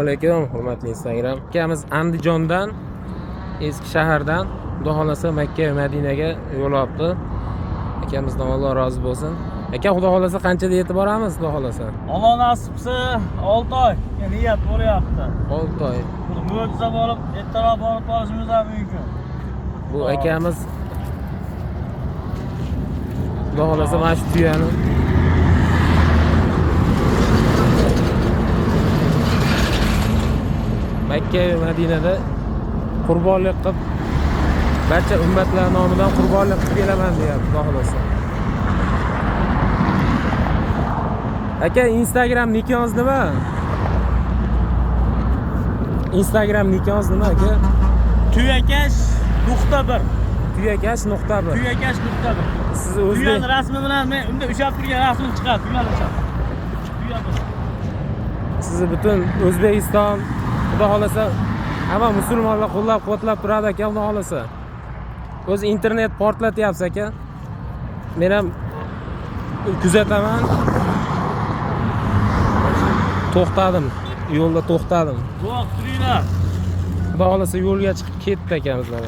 alaykum, hurmatli Instagram. Akamiz Andijondan, eski shahardan, Xudo xolasa Makka va Madinaga yo'l olibdi. Akamizdan Alloh rozi bo'lsin. Aka, Xudo xolasa qanchada yetib boramiz, Xudo xolasa? Alloh nasib qilsa 6 oy niyat bo'lyapti. 6 oy. Mo'jiza bo'lib, ertaroq borib olishimiz ham mumkin. Bu akamiz Xudo xolasa mana shu tuyani Makka va Madinada qurbonlik qilib, barcha ummatlar nomidan qurbonlik qilib kelaman deyapti, Xudo xolasa. Aka, Instagram nikongiz nima? Instagram nikongiz nima aka? Tuyakash.1. Tuyakash.1. Tuyakash.1. Siz o'zbek Tuyani rasmi bilan men unda ushlab turgan rasmim chiqadi. Tuyani ushlab. Tuyani. Sizni butun O'zbekiston, Xudo xolasa, hamma musulmonlar qo'llab-quvvatlab turadi aka, Xudo xolasa. O'z internet portlatyapsiz aka. Men ham kuzataman. To'xtadim. Yo'lda to'xtadim. Guvoh turinglar. Xudo xolasa yo'lga chiqib ketdi akamizlar.